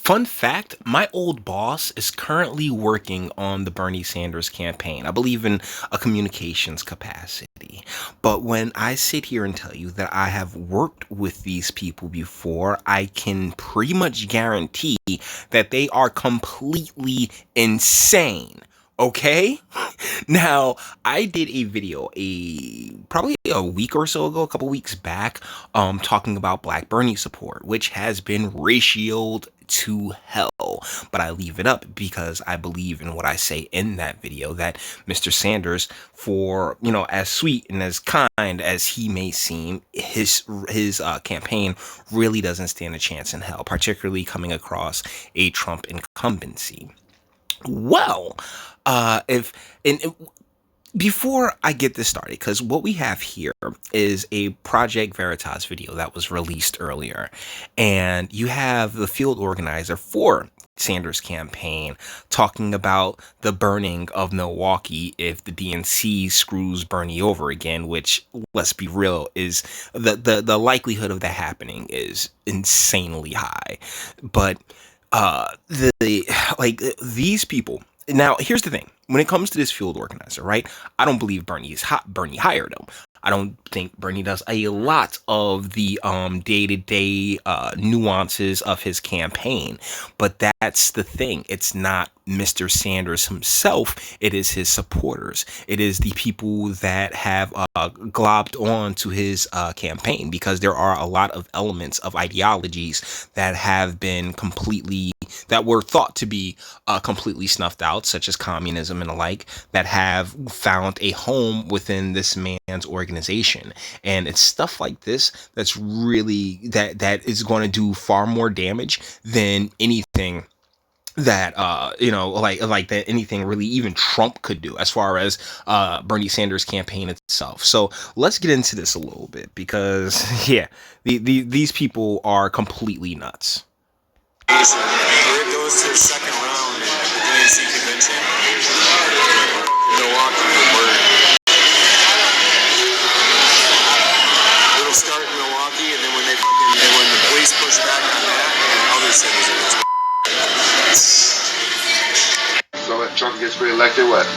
Fun fact, my old boss is currently working on the Bernie Sanders campaign. I believe in a communications capacity. But when I sit here and tell you that I have worked with these people before, I can pretty much guarantee that they are completely insane. Okay? Now, I did a video probably a week or so ago, a couple weeks back, talking about Black Bernie support, which has been ratioed to hell. But I leave it up because I believe in what I say in that video, that Mr. Sanders, for, as sweet and as kind as he may seem, his campaign really doesn't stand a chance in hell, particularly coming across a Trump incumbency. Well, if and before I get this started, because what we have here is a Project Veritas video that was released earlier, and you have the field organizer for Sanders' campaign talking about the burning of Milwaukee if the DNC screws Bernie over again, which, let's be real, is the likelihood of that happening is insanely high. But these people. Now, here's the thing. When it comes to this field organizer, right? I don't believe Bernie hired him. I don't think Bernie does a lot of the day-to-day nuances of his campaign. But that's the thing. It's not Mr. Sanders himself. It is his supporters. It is the people that have globbed on to his campaign, because there are a lot of elements of ideologies that have been that were thought to be completely snuffed out, such as communism and the like, that have found a home within this man's organization. And it's stuff like this that's really that is going to do far more damage than anything that that anything really even Trump could do as far as Bernie Sanders' campaign itself. So let's get into this a little bit, because these people are completely nuts. Where it goes to the second round at the DNC convention, Milwaukee will burn. It'll start in Milwaukee, and then when the police push back on that, and other cities will. So if Trump gets reelected, what?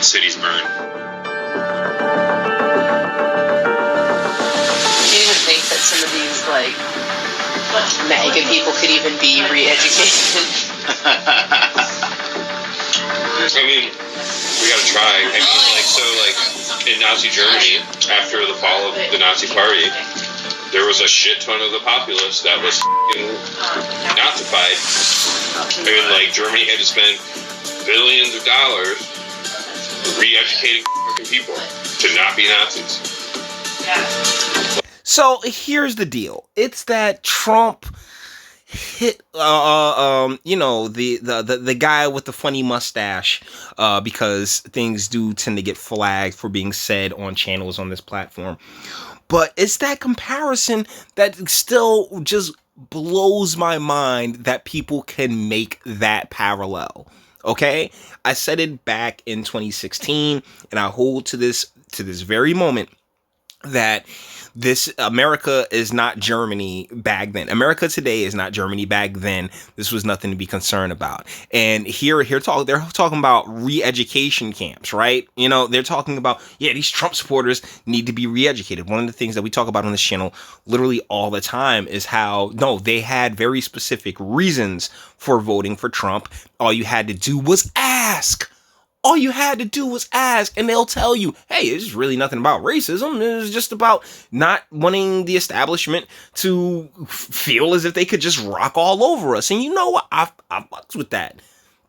Cities burn. Do you even think that some of these MAGA people could even be re-educated? I mean, we gotta try. I mean, in Nazi Germany, after the fall of the Nazi Party, there was a shit ton of the populace that was Nazified. I mean, Germany had to spend billions of dollars re-educating people to not be Nazis. So here's the deal. It's that Trump hit the guy with the funny mustache, because things do tend to get flagged for being said on channels on this platform. But it's that comparison that still just blows my mind, that people can make that parallel. Okay? I said it back in 2016, and I hold to this very moment, that this America is not Germany back then. America today is not Germany back then. This was nothing to be concerned about. And they're talking about re-education camps, right? They're talking about, these Trump supporters need to be re-educated. One of the things that we talk about on this channel literally all the time is how, no, they had very specific reasons for voting for Trump. All you had to do was ask. All you had to do was ask, and they'll tell you, hey, it's really nothing about racism. It's just about not wanting the establishment to feel as if they could just rock all over us. And you know what? I fucks with that.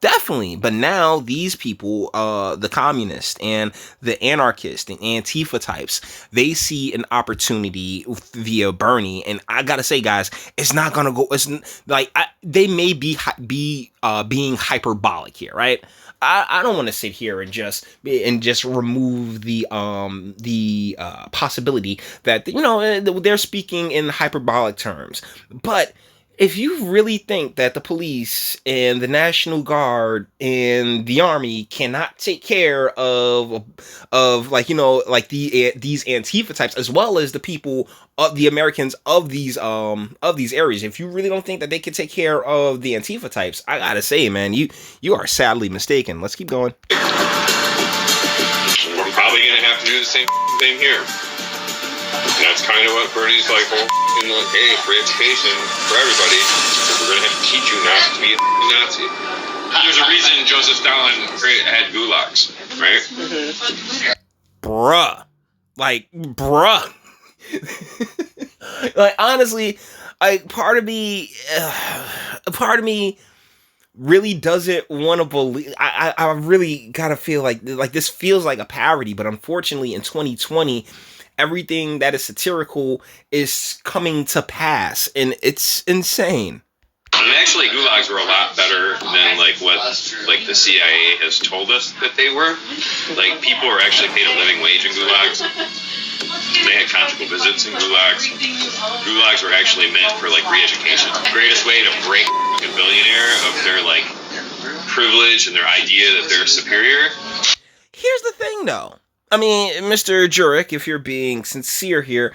Definitely. But now these people, the communists and the anarchists and Antifa types, they see an opportunity via Bernie. And I gotta say, guys, it's not gonna go. It's they may be being hyperbolic here, right? I don't want to sit here and just remove the possibility that they're speaking in hyperbolic terms, but if you really think that the police and the National Guard and the Army cannot take care of like, like these Antifa types, as well as the people of the Americans of these areas, if you really don't think that they can take care of the Antifa types, I gotta say, man, you are sadly mistaken. Let's keep going. We're probably gonna have to do the same thing here. And that's kind of what Bernie's like, hey, free education for everybody, because we're going to have to teach you not to be a Nazi. There's a reason Joseph Stalin had gulags, right? Bruh. Like, bruh. Like, honestly, like, part of me really doesn't want to believe. I really gotta feel like this feels like a parody, but unfortunately in 2020, everything that is satirical is coming to pass, and it's insane. And actually, gulags were a lot better than like what like the CIA has told us that they were. Like, people were actually paid a living wage in gulags. They had conjugal visits in gulags. Gulags were actually meant for like re-education. The greatest way to break a billionaire of their like privilege and their idea that they're superior. Here's the thing, though. I mean, Mr. Jurek, if you're being sincere here,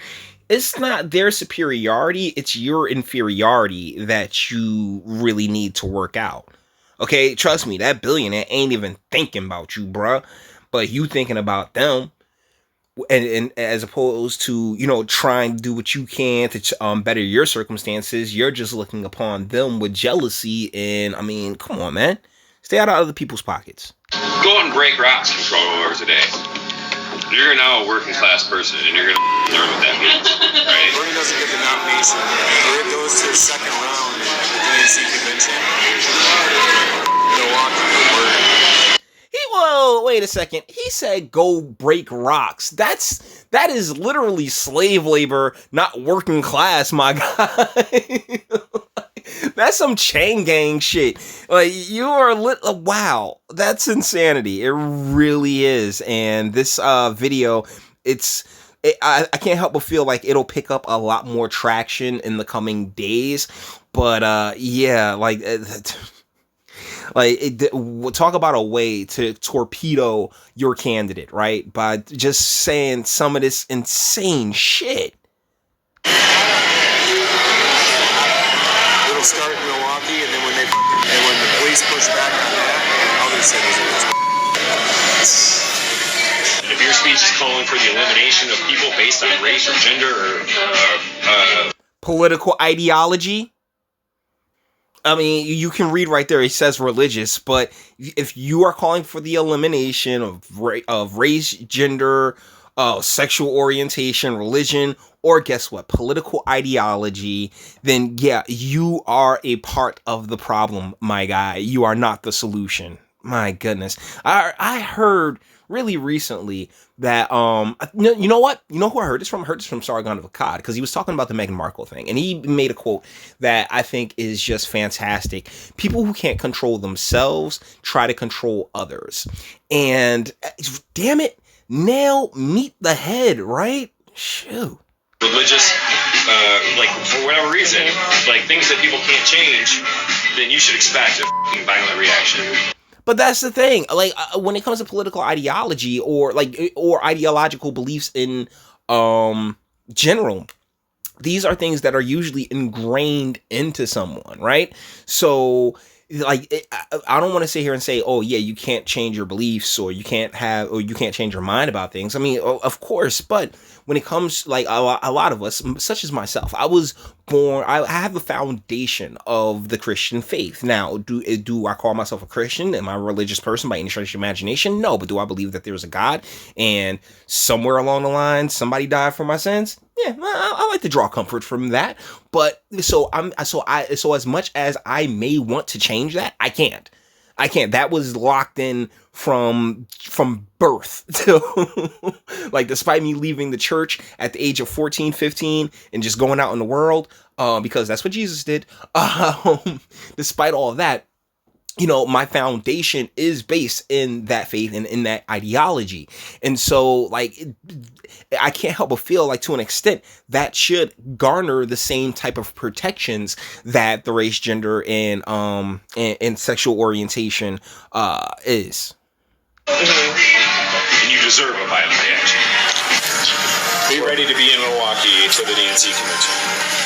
it's not their superiority, it's your inferiority that you really need to work out. Okay, trust me, that billionaire ain't even thinking about you, bruh. But you thinking about them. And as opposed to, trying to do what you can to better your circumstances, you're just looking upon them with jealousy. And, I mean, come on, man. Stay out of other people's pockets. Go out and break rocks for 12 hours a day. You're now a working class person, and you're going to learn what that means, right? Bernie doesn't get the nomination. It goes to the second round at the DNC convention. Milwaukee. Well, wait a second. He said go break rocks. That is literally slave labor, not working class, my guy. That's some chain gang shit. Like, you are wow, that's insanity. It really is. And this video, I can't help but feel like it'll pick up a lot more traction in the coming days. But yeah, like. Talk about a way to torpedo your candidate, right? By just saying some of this insane shit. It'll start in Milwaukee, and then when the police push back on that, other cities will. If your speech is calling for the elimination of people based on race or gender or political ideology. I mean, you can read right there. It says religious, but if you are calling for the elimination of race, gender, sexual orientation, religion, or guess what, political ideology, then yeah, you are a part of the problem, my guy. You are not the solution. My goodness, I heard really recently that you know what? You know who I heard this from? I heard this from Sargon of Akkad, because he was talking about the Meghan Markle thing, and he made a quote that I think is just fantastic. People who can't control themselves try to control others, and damn it, meet the head, right? Shoot. Religious, like for whatever reason, like things that people can't change, then you should expect a violent reaction. But that's the thing, like when it comes to political ideology or ideological beliefs in general, these are things that are usually ingrained into someone, right? So like, I don't want to sit here and say, oh yeah, you can't change your beliefs, or you can't change your mind about things. I mean, of course, but when it comes, like a lot of us, such as myself, I was born, I have the foundation of the Christian faith. Now, do I call myself a Christian? Am I a religious person by any stretch of imagination? No, but do I believe that there's a God, and somewhere along the line somebody died for my sins? Yeah, I like to draw comfort from that. But so as much as I may want to change that, I can't. That was locked in from birth to like, despite me leaving the church at the age of 14, 15 and just going out in the world, because that's what Jesus did. Despite all of that, my foundation is based in that faith and in that ideology. And so like I can't help but feel like to an extent that should garner the same type of protections that the race, gender, and sexual orientation is. And you deserve a violent reaction. Be ready to be in Milwaukee for the DNC convention.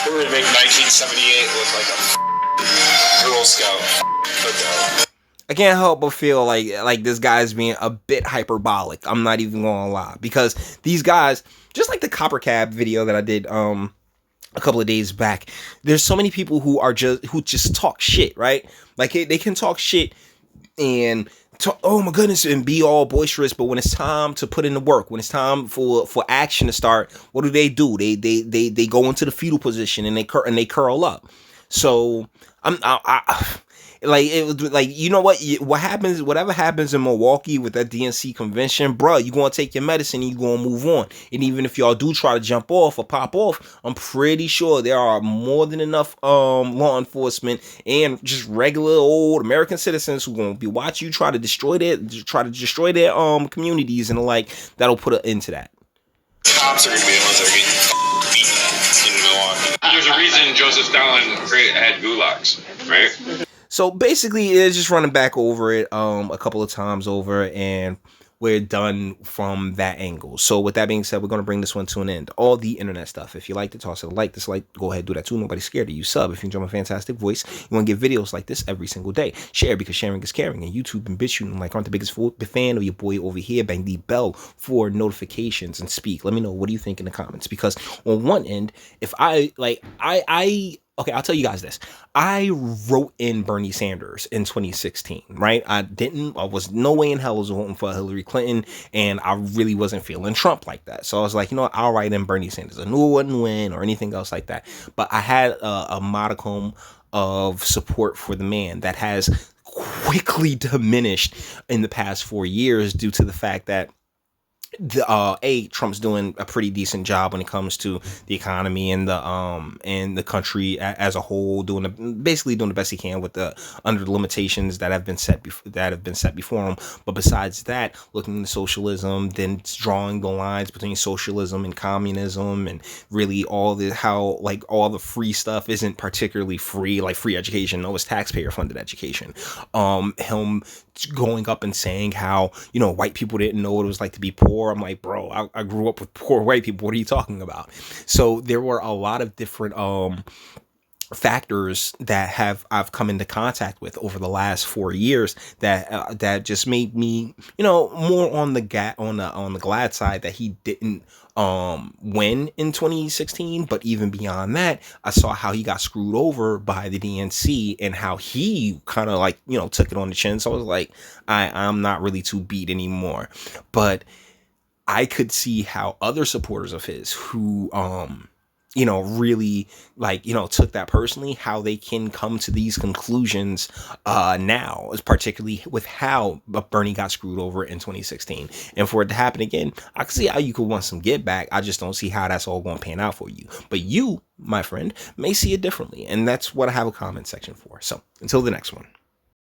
We're going to make 1978 look like a Girl Scout cookout. I can't help but feel like this guy's being a bit hyperbolic. I'm not even gonna lie, because these guys, just like the Copper Cab video that I did a couple of days back, there's so many people who just talk shit, right? Like they can talk shit and talk, oh my goodness, and be all boisterous, but when it's time to put in the work, when it's time for action to start, what do? They go into the fetal position and they curl up. So like it was like, you know what happens, whatever happens in Milwaukee with that DNC convention, bro, you gonna take your medicine and you gonna move on. And even if y'all do try to jump off or pop off, I'm pretty sure there are more than enough law enforcement and just regular old American citizens who gonna be watching you try to destroy their communities and the like, that'll put an end to that. Cops are going to be the ones that are getting beaten in Milwaukee. There's a reason Joseph Stalin had gulags, right? So basically, it's just running back over it a couple of times over, and we're done from that angle. So with that being said, we're going to bring this one to an end. All the internet stuff. If you like to toss it a like, dislike, go ahead, do that too. Nobody's scared of you. Sub if you enjoy my fantastic voice. You want to get videos like this every single day. Share, because sharing is caring. And YouTube and BitChute and like aren't the biggest fan of your boy over here. Bang the bell for notifications and speak. Let me know, what do you think in the comments? Because on one end, if okay, I'll tell you guys this. I wrote in Bernie Sanders in 2016, right? I was no way in hell was voting for Hillary Clinton, and I really wasn't feeling Trump like that. So I was like, you know what, I'll write in Bernie Sanders. I knew it wouldn't win or anything else like that. But I had a modicum of support for the man that has quickly diminished in the past 4 years due to the fact that Trump's doing a pretty decent job when it comes to the economy and the country as a whole, basically doing the best he can with under the limitations that have been set before him. But besides that, looking at socialism, then drawing the lines between socialism and communism, and really all the free stuff isn't particularly free, like free education. No, it's taxpayer funded education. Him going up and saying how, white people didn't know what it was like to be poor. I'm like, bro, I grew up with poor white people. What are you talking about? So there were a lot of different factors that I've come into contact with over the last 4 years that just made me, more on the glad side that he didn't win in 2016. But even beyond that, I saw how he got screwed over by the DNC and how he kind of took it on the chin. So I was like, I'm not really too beat anymore. But I could see how other supporters of his who really took that personally, how they can come to these conclusions now, particularly with how Bernie got screwed over in 2016. And for it to happen again, I can see how you could want some get back. I just don't see how that's all going to pan out for you. But you, my friend, may see it differently. And that's what I have a comment section for. So until the next one.